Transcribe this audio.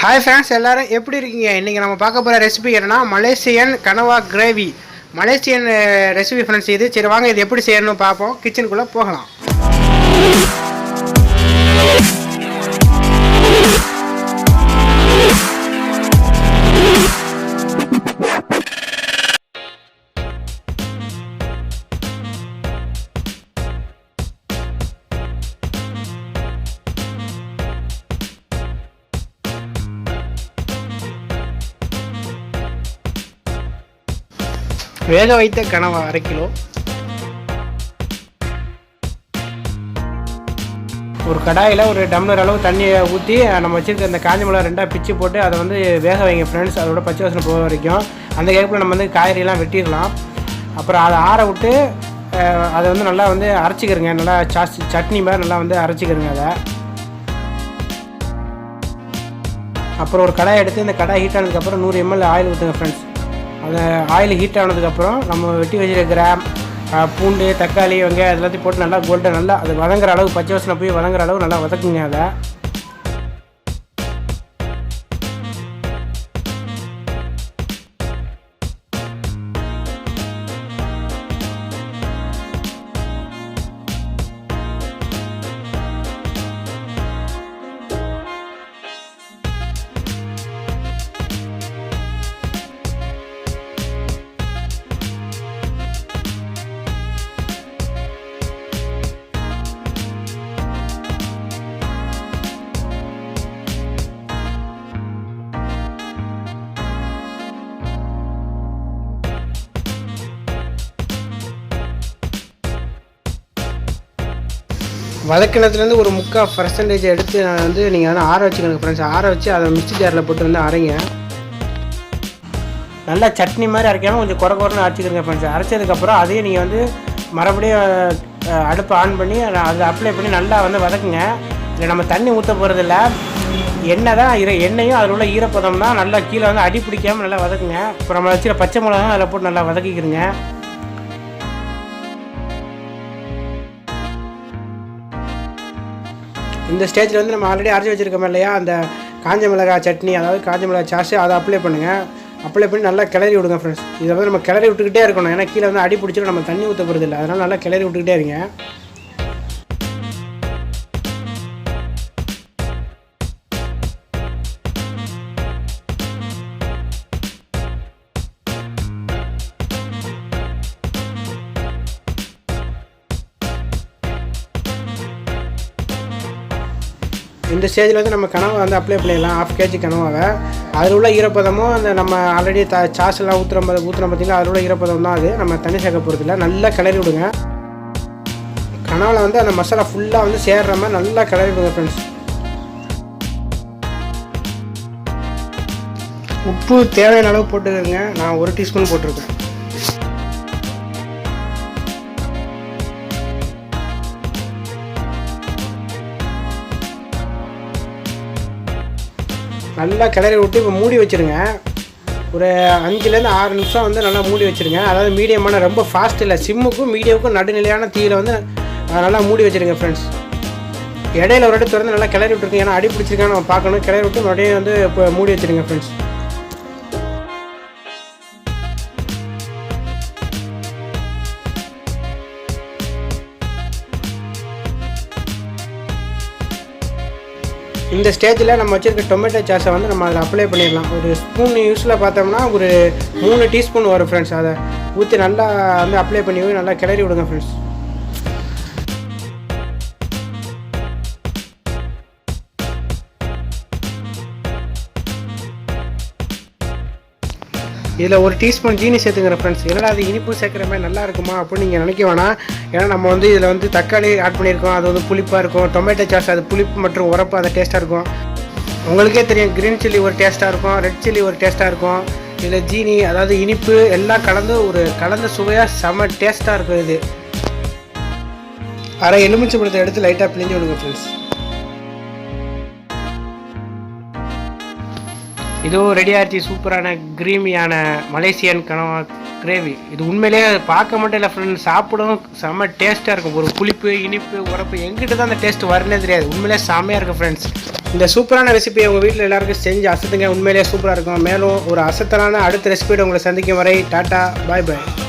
Hi friends, எல்லோரும் எப்படி இருக்கீங்க? இன்றைக்கி நம்ம பார்க்க போகிற ரெசிபி என்னென்னா மலேசியன் கனவா கிரேவி. மலேசியன் ரெசிபி ஃப்ரெண்ட்ஸ் இது. சரி வாங்க இது எப்படி செய்யணும்னு பார்ப்போம். கிச்சனுக்குள்ளே போகலாம். வேக வைத்த கனவா 1/2 கிலோ. ஒரு கடாயில் ஒரு டம்ளர் அளவு தண்ணியை ஊற்றி நம்ம வச்சுருக்க அந்த காஞ்ச மிளகா 2ஆக பிச்சு போட்டு அதை வந்து வேக வைங்க ஃப்ரெண்ட்ஸ். அதோட பச்சை வாசனை போக வரைக்கும் அந்த கேப்பில் நம்ம வந்து காய்கறிலாம் வெட்டிடலாம். அப்புறம் அதை ஆற விட்டு அதை வந்து நல்லா வந்து அரைச்சிக்கிறங்க. நல்லா சட்னி மாதிரி நல்லா வந்து அரைச்சிக்கிறங்க அதை. அப்புறம் ஒரு கடாயை எடுத்து இந்த கடாய் ஹீட் ஆனதுக்கப்புறம் 100 ml ஆயில் ஊற்றுங்க ஃப்ரெண்ட்ஸ். அந்த ஆயில் ஹீட் ஆனதுக்கப்புறம் நம்ம வெட்டி வச்சுருக்கிற பூண்டு, தக்காளி, வெங்காயம் எல்லாத்தையும் போட்டு நல்லா கோல்டன் நல்லா அது வதங்குற அளவு, பச்சை வாசனை போய் வதங்குற அளவு நல்லா வதக்குங்க அதை. வதக்கினத்துலேருந்து ஒரு 3/4% எடுத்து நான் வந்து நீங்கள் வந்து ஆற வச்சுக்கணும் ஃப்ரெண்ட்ஸ். ஆற வச்சு அதை மிக்ஸி ஜாரில் போட்டு வந்து அரைங்க. நல்லா சட்னி மாதிரி அரைக்காமல் கொஞ்சம் குறைன்னு அரைச்சிக்கிறங்க ஃப்ரெண்ட்ஸ். அரைச்சதுக்கப்புறம் அதையும் நீங்கள் வந்து மறுபடியும் அடுப்பை ஆன் பண்ணி அதை அப்ளை பண்ணி நல்லா வந்து வதக்குங்க. இல்லை நம்ம தண்ணி ஊற்ற போகிறதில்ல, எண்ணெய் தான் எண்ணெயும் அதில் உள்ள ஈரப்பதம் தான். நல்லா கீழே வந்து அடி பிடிக்காமல் நல்லா வதக்குங்க. இப்போ நம்ம வச்சுக்கிற பச்சை மிளகா அதில் போட்டு நல்லா வதக்கிக்கிறங்க. இந்த ஸ்டேஜில் வந்து நம்ம ஆல்ரெடி அரைச்சி வச்சுருக்கோம் இல்லையா, அந்த காஞ்ச மிளகாய் சட்னி, அதாவது காஞ்ச மிளகாய் சாஸு, அதை அப்ளை பண்ணுங்கள். அப்ளை பண்ணி நல்லா கிளறி விடுங்க ஃப்ரெண்ட்ஸ். இதை வந்து நம்ம கிளறி விட்டுக்கிட்டே இருக்கணும். ஏன்னா கீழே வந்து அடி பிடிச்சிடும், நம்ம தண்ணி ஊற்ற போகிறது இல்லை. அதனால் நல்லா கிளறி விட்டுக்கிட்டே இருங்க. இந்த ஸ்டேஜில் வந்து நம்ம கனவை வந்து அப்ளை பண்ணிடலாம். 1/2 kg கனவாவை. அதில் உள்ள ஈரப்பதமும் அந்த நம்ம ஆல்ரெடி சாஸெல்லாம் ஊற்றுறோம் பார்த்திங்கன்னா அதில் உள்ள ஈரப்பதம் தான். அது நம்ம தண்ணி சேர்க்க போகிறதில்ல. நல்லா கிளறி விடுங்க. கனவில் வந்து அந்த மசாலா ஃபுல்லாக வந்து சேர்ற மாதிரி நல்லா கிளறி விடுங்க ஃப்ரெண்ட்ஸ். உப்பு தேவையான அளவு போட்டுக்கோங்க. நான் 1 டீஸ்பூன் போட்டிருக்கேன். நல்லா கிளறி விட்டு இப்போ மூடி வச்சுருங்க. ஒரு 5லேருந்து 6 நிமிஷம் வந்து நல்லா மூடி வச்சுருங்க. அதாவது மீடியமான, ரொம்ப ஃபாஸ்ட் இல்லை, சிம்முக்கும் மீடியமுக்கும் நடுநிலையான தீயில் வந்து நல்லா மூடி வச்சுருங்க ஃப்ரெண்ட்ஸ். இடையில ஒரு இடத்துல திறந்து நல்லா கிளறி விட்டுருங்க. ஏன்னா அடி பிடிச்சிருக்கான்னு நம்ம பார்க்கணும். கிளறி விட்டு மறுபடியும் வந்து இப்போ மூடி வச்சுருங்க ஃப்ரெண்ட்ஸ். இந்த ஸ்டேஜில் நம்ம வச்சுருக்க டொமேட்டோ சாஸை வந்து நம்ம அதில் அப்ளை பண்ணிடலாம். ஒரு ஸ்பூன் யூஸில் பார்த்தோம்னா ஒரு 3 டீஸ்பூன் வரும் ஃப்ரெண்ட்ஸ். அதை ஊற்றி நல்லா வந்து அப்ளை பண்ணி நல்லா கிளறி விடுங்க ஃப்ரெண்ட்ஸ். இதில் 1 டீஸ்பூன் ஜீனி சேர்த்துக்கிற ஃப்ரெண்ட்ஸ். என்னடா அது இனிப்பு சேர்க்குற மாதிரி நல்லா இருக்குமா அப்படின்னு நீங்கள் நினைக்க வேணாம். ஏன்னா நம்ம வந்து இதில் வந்து தக்காளி ஆட் பண்ணியிருக்கோம். அது வந்து புளிப்பாக இருக்கும். டொமேட்டோ சாஸ் அது புளிப்பு மற்றும் உரப்பு அது டேஸ்ட்டாக இருக்கும். உங்களுக்கே தெரியும், க்ரீன் சில்லி ஒரு டேஸ்ட்டாக இருக்கும், ரெட் சில்லி ஒரு டேஸ்ட்டாக இருக்கும். இதில் ஜீனி, அதாவது இனிப்பு எல்லாம் கலந்து சுவையாக செம டேஸ்ட்டாக இருக்கும். இது அரை எலுமிச்சை பழத்தை எடுத்து லைட்டாக பிழிஞ்சு விடுங்க ஃப்ரெண்ட்ஸ். இதுவும் ரெடி ஆகிடுச்சு. சூப்பரான கிரீமியான மலேசியன் கனவா கிரேவி. இது உண்மையிலேயே பார்க்க மட்டும் இல்லை ஃப்ரெண்ட்ஸ், சாப்பிடவும் செம்ம டேஸ்ட்டாக இருக்கும். ஒரு புளிப்பு, இனிப்பு, உரப்பு எங்கிட்ட தான் அந்த டேஸ்ட் வரனே தெரியாது. உண்மையிலே செம்மையாக இருக்கும் ஃப்ரெண்ட்ஸ். இந்த சூப்பரான ரெசிபியை உங்கள் வீட்டில் எல்லாருக்கும் செஞ்சு அசத்துங்க. உண்மையிலேயே சூப்பராக இருக்கும். மேலும் ஒரு அசத்தலான அடுத்த ரெசிபியோட உங்களை சந்திக்கும் வரை டாட்டா பாய் பாய்.